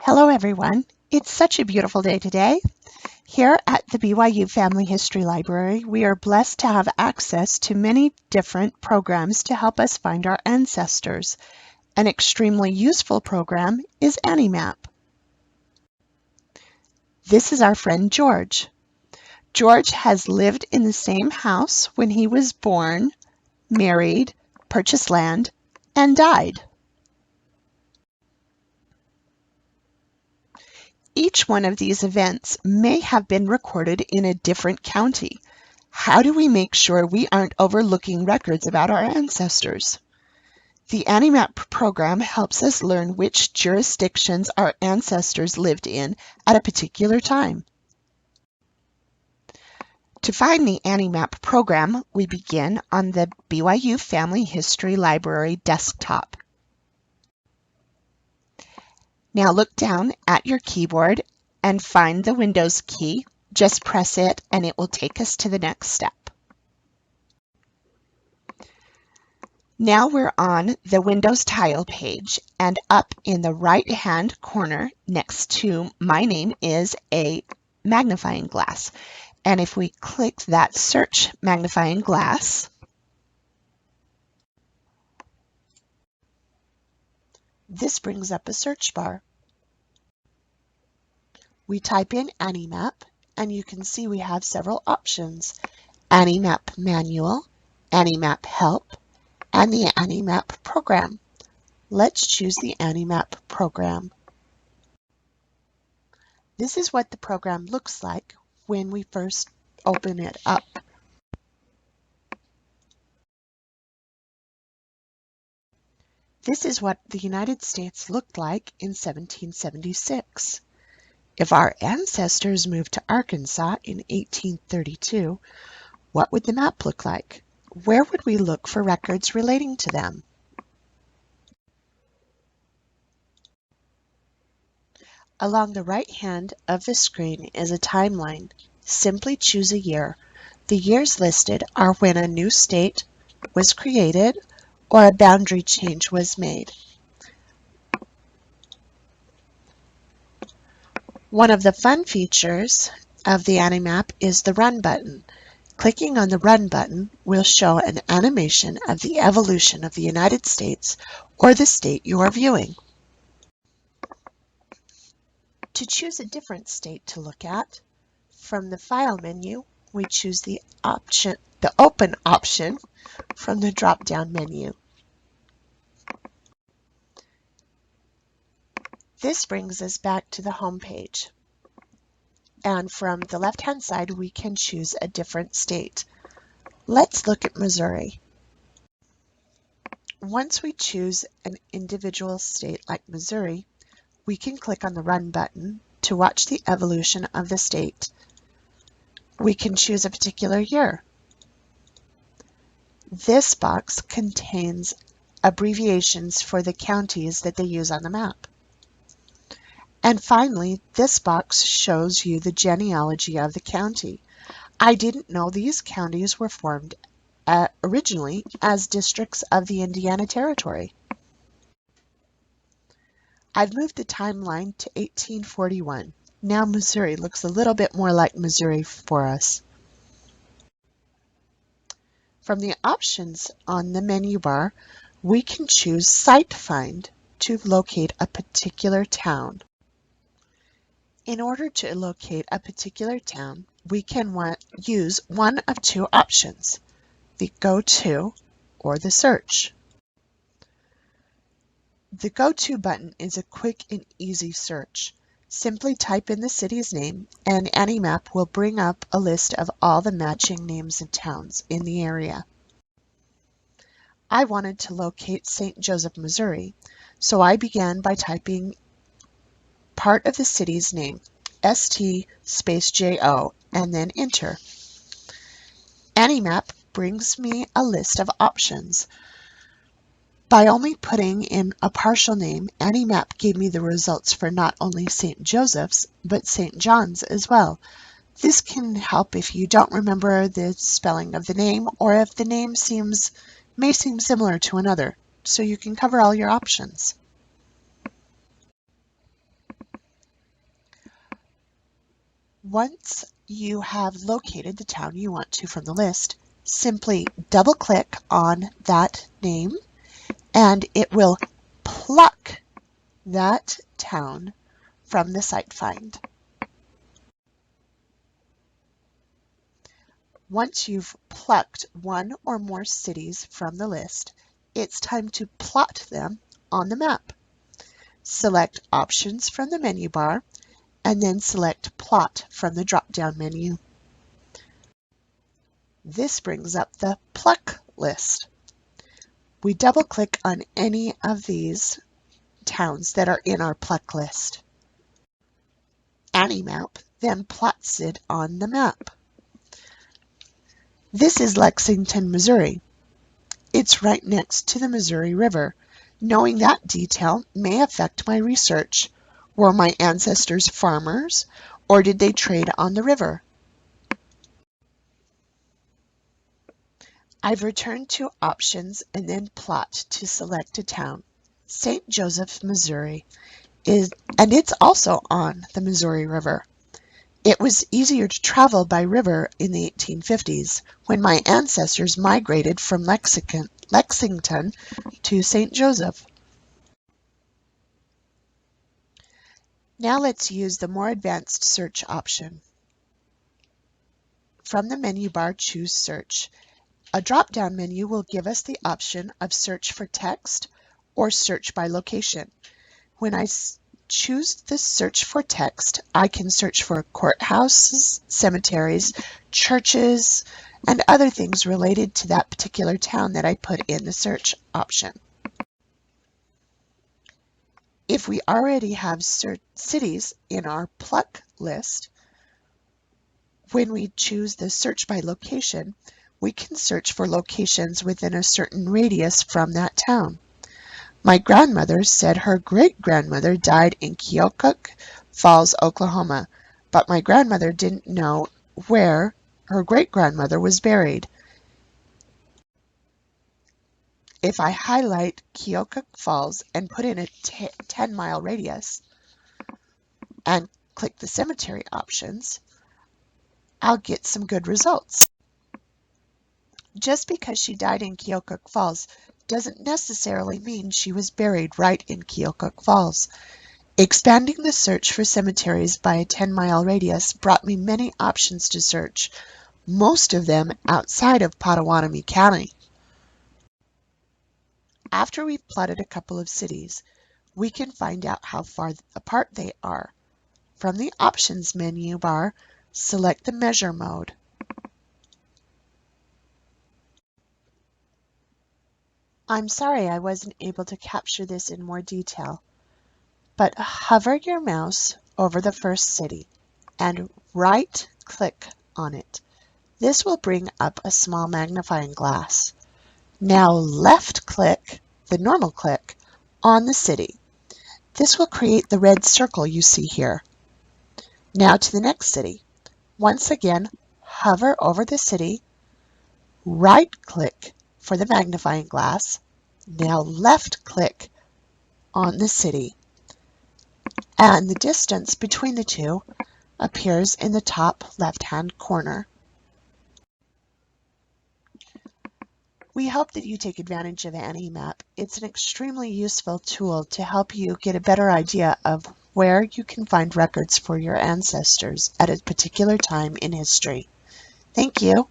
Hello everyone. It's such a beautiful day today. Here at the BYU Family History Library, we are blessed to have access to many different programs to help us find our ancestors. An extremely useful program is Animap. This is our friend George. George has lived in the same house when he was born, married, purchased land, and died. Each one of these events may have been recorded in a different county. How do we make sure we aren't overlooking records about our ancestors? The Animap program helps us learn which jurisdictions our ancestors lived in at a particular time. To find the Animap program, we begin on the BYU Family History Library desktop. Now look down at your keyboard and find the Windows key. Just press it and it will take us to the next step. Now we're on the Windows tile page, and up in the right-hand corner next to my name is a magnifying glass. And if we click that search magnifying glass, this brings up a search bar. We type in Animap, and you can see we have several options: Animap Manual, Animap Help, and the Animap Program. Let's choose the Animap Program. This is what the program looks like when we first open it up. This is what the United States looked like in 1776. If our ancestors moved to Arkansas in 1832, what would the map look like? Where would we look for records relating to them? Along the right hand of the screen is a timeline. Simply choose a year. The years listed are when a new state was created or a boundary change was made. One of the fun features of the Animap is the Run button. Clicking on the Run button will show an animation of the evolution of the United States or the state you are viewing. To choose a different state to look at, from the File menu, we choose the Open option from the drop-down menu. This brings us back to the home page. And from the left-hand side, we can choose a different state. Let's look at Missouri. Once we choose an individual state like Missouri, we can click on the Run button to watch the evolution of the state. We can choose a particular year. This box contains abbreviations for the counties that they use on the map. And finally, this box shows you the genealogy of the county. I didn't know these counties were formed originally as districts of the Indiana Territory. I've moved the timeline to 1841. Now Missouri looks a little bit more like Missouri for us. From the options on the menu bar, we can choose Site Find to locate a particular town. In order to locate a particular town, we can use one of two options: the Go To or the Search. The Go To button is a quick and easy search. Simply type in the city's name and Animap will bring up a list of all the matching names and towns in the area. I wanted to locate St. Joseph, Missouri, so I began by typing part of the city's name, ST-JO, and then enter. Animap brings me a list of options. By only putting in a partial name, Animap gave me the results for not only St. Joseph's, but St. John's as well. This can help if you don't remember the spelling of the name or if the name may seem similar to another, so you can cover all your options. Once you have located the town you want to from the list, simply double-click on that name and it will pluck that town from the site find. Once you've plucked one or more cities from the list, it's time to plot them on the map. Select Options from the menu bar and then select Plot from the drop-down menu. This brings up the pluck list. We double-click on any of these towns that are in our pluck list. Animap then plots it on the map. This is Lexington, Missouri. It's right next to the Missouri River. Knowing that detail may affect my research. Were my ancestors farmers, or did they trade on the river? I've returned to Options and then Plot to select a town. St. Joseph, Missouri, and it's also on the Missouri River. It was easier to travel by river in the 1850s when my ancestors migrated from Lexington to St. Joseph. Now let's use the more advanced search option. From the menu bar, choose Search. A drop-down menu will give us the option of search for text or search by location. When I choose the search for text, I can search for courthouses, cemeteries, churches, and other things related to that particular town that I put in the search option. If we already have cities in our pluck list, when we choose the search by location, we can search for locations within a certain radius from that town. My grandmother said her great-grandmother died in Keokuk Falls, Oklahoma, but my grandmother didn't know where her great-grandmother was buried. If I highlight Keokuk Falls and put in a 10-mile radius and click the cemetery options, I'll get some good results. Just because she died in Keokuk Falls doesn't necessarily mean she was buried right in Keokuk Falls. Expanding the search for cemeteries by a 10-mile radius brought me many options to search, most of them outside of Potawatomi County. After we've plotted a couple of cities, we can find out how far apart they are. From the Options menu bar, select the Measure mode. I'm sorry I wasn't able to capture this in more detail, but hover your mouse over the first city and right-click on it. This will bring up a small magnifying glass. Now left-click, the normal click, on the city. This will create the red circle you see here. Now to the next city. Once again, hover over the city, right-click for the magnifying glass. Now left-click on the city. And the distance between the two appears in the top left-hand corner. We hope that you take advantage of Animap. It's an extremely useful tool to help you get a better idea of where you can find records for your ancestors at a particular time in history. Thank you.